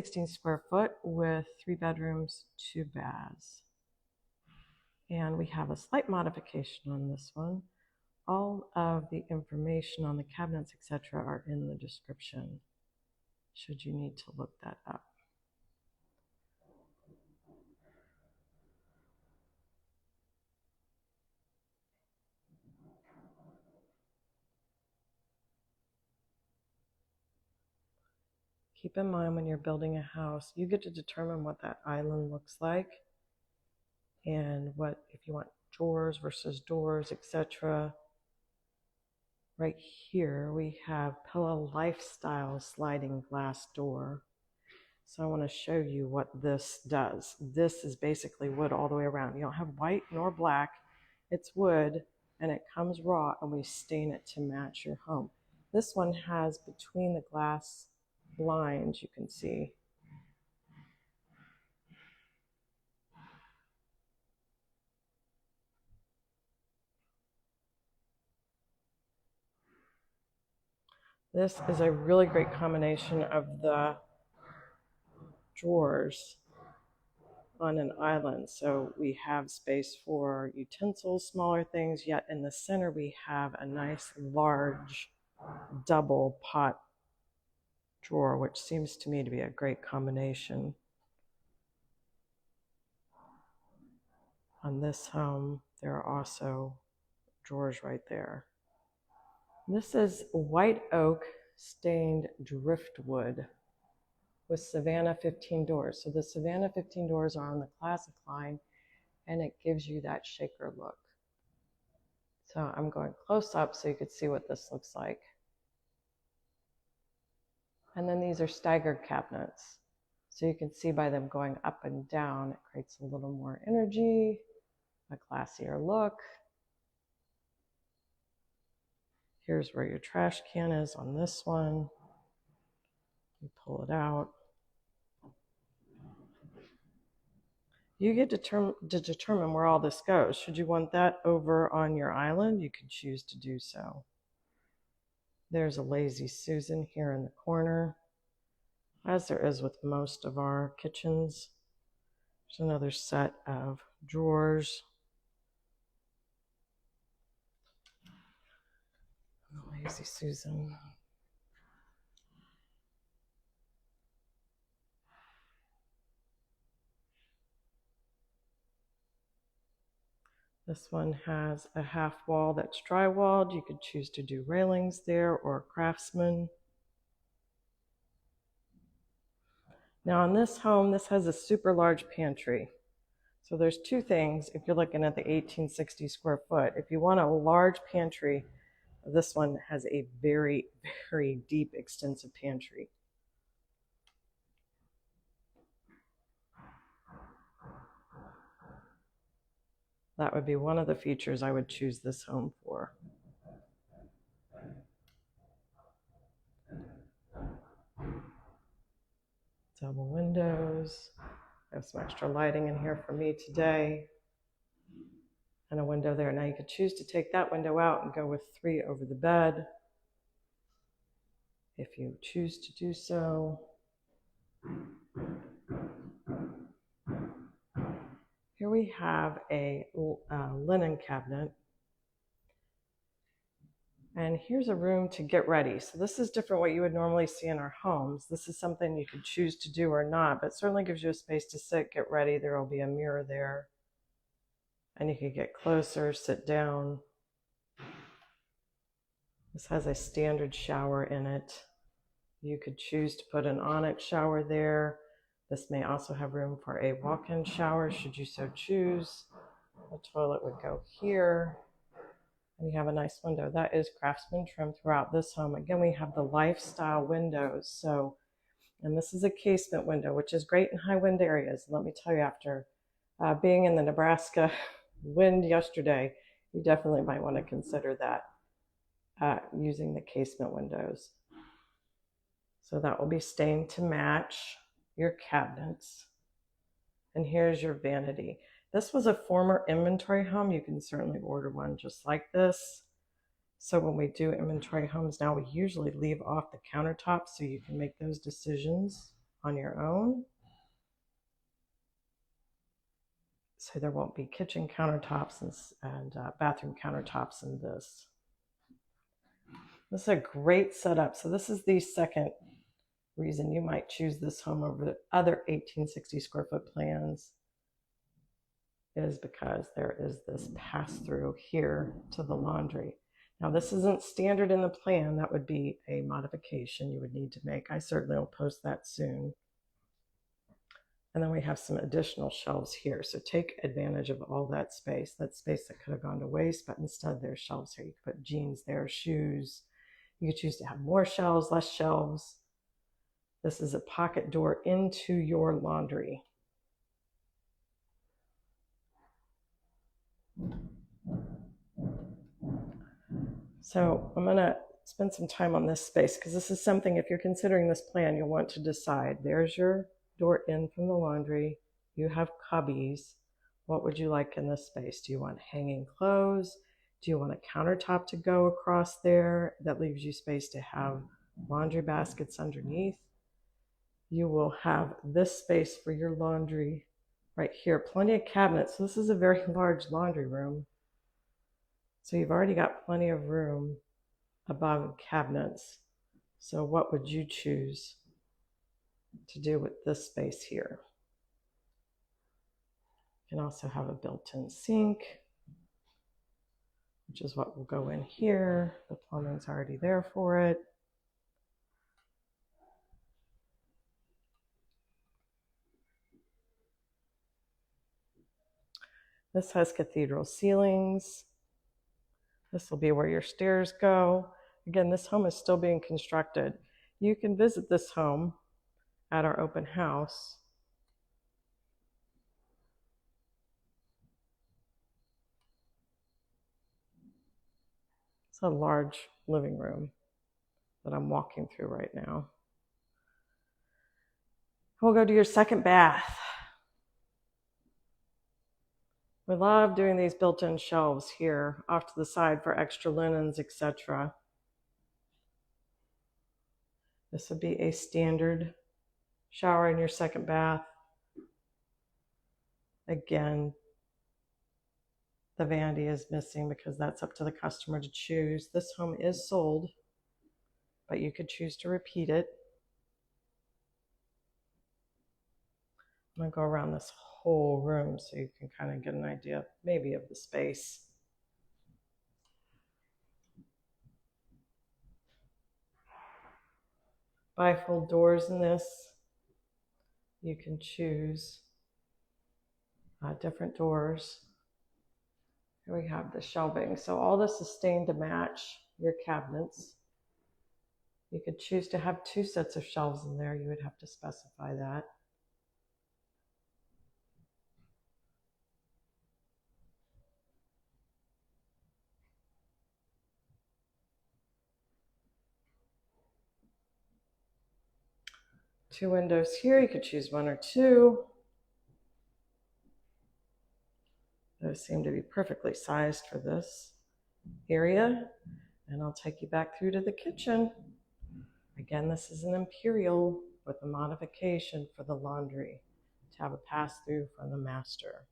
16 square foot with 3 bedrooms, 2 baths. And we have a slight modification on this one. All of the information on the cabinets, etc., are in the description, should you need to look that up. Keep in mind when you're building a house, you get to determine what that island looks like and what, if you want drawers versus doors, etc. Right here we have Pella Lifestyle sliding glass door. So I want to show you what this does. This is basically wood all the way around. You don't have white nor black. It's wood and it comes raw, and we stain it to match your home. This one has between the glass blinds, you can see, this is a really great combination of the drawers on an island. So we have space for utensils, smaller things, yet in the center we have a nice large double pot drawer, which seems to me to be a great combination. On this home, there are also drawers right there. This is White Oak stained driftwood with Savannah 15 doors. So the Savannah 15 doors are on the classic line, and it gives you that shaker look. So I'm going close up so you could see what this looks like. And then these are staggered cabinets. So you can see by them going up and down, it creates a little more energy, a classier look. Here's where your trash can is on this one. You pull it out. You get to determine where all this goes. Should you want that over on your island, you can choose to do so. There's a Lazy Susan here in the corner, as there is with most of our kitchens. There's another set of drawers. Lazy Susan. This one has a half wall that's drywalled. You could choose to do railings there or craftsman. Now on this home, this has a super large pantry. So there's two things if you're looking at the 1860 square foot. If you want a large pantry, this one has a very, very deep, extensive pantry. That would be one of the features I would choose this home for. Double windows. I have some extra lighting in here for me today. And a window there. Now you could choose to take that window out and go with 3 over the bed, if you choose to do so. Here we have a linen cabinet. And here's a room to get ready. So this is different what you would normally see in our homes. This is something you could choose to do or not, but certainly gives you a space to sit, get ready. There will be a mirror there. And you could get closer, sit down. This has a standard shower in it. You could choose to put an onyx shower there. This may also have room for a walk-in shower, should you so choose. The toilet would go here. And you have a nice window. That is craftsman trim throughout this home. Again, we have the lifestyle windows. So, and this is a casement window, which is great in high wind areas. Let me tell you, after being in the Nebraska wind yesterday, you definitely might want to consider that, using the casement windows. So that will be stained to match your cabinets. And here's your vanity. This was a former inventory home. You can certainly order one just like this. So when we do inventory homes now, we usually leave off the countertop so you can make those decisions. on your own. So there won't be kitchen countertops and bathroom countertops in this. This is a great setup. So this is the second reason you might choose this home over the other 1860 square foot plans, is because there is this pass through here to the laundry. Now this isn't standard in the plan. That would be a modification you would need to make. I certainly will post that soon. And then we have some additional shelves here. So take advantage of all that space that could have gone to waste, but instead there's shelves here. You could put jeans there, shoes. You could choose to have more shelves, less shelves. This is a pocket door into your laundry. So I'm gonna spend some time on this space because this is something, if you're considering this plan, you'll want to decide. There's your door in from the laundry. You have cubbies. What would you like in this space? Do you want hanging clothes? Do you want a countertop to go across there that leaves you space to have laundry baskets underneath? You will have this space for your laundry right here. Plenty of cabinets. So this is a very large laundry room. So you've already got plenty of room above cabinets. So what would you choose to do with this space here? You can also have a built-in sink, which is what will go in here. The plumbing's already there for it. This has cathedral ceilings. This will be where your stairs go. Again, this home is still being constructed. You can visit this home at our open house. It's a large living room that I'm walking through right now. We'll go to your second bath. We love doing these built-in shelves here off to the side for extra linens, etc. This would be a standard shower in your second bath. Again, the vanity is missing because that's up to the customer to choose. This home is sold, but you could choose to repeat it. I'm going to go around this whole room so you can kind of get an idea maybe of the space. Bifold doors in this. You can choose different doors. Here we have the shelving. So all this is stained to match your cabinets. You could choose to have 2 sets of shelves in there. You would have to specify that. Two windows here. You could choose 1 or 2. Those seem to be perfectly sized for this area. And I'll take you back through to the kitchen. Again, this is an Imperial with a modification for the laundry to have a pass-through from the master.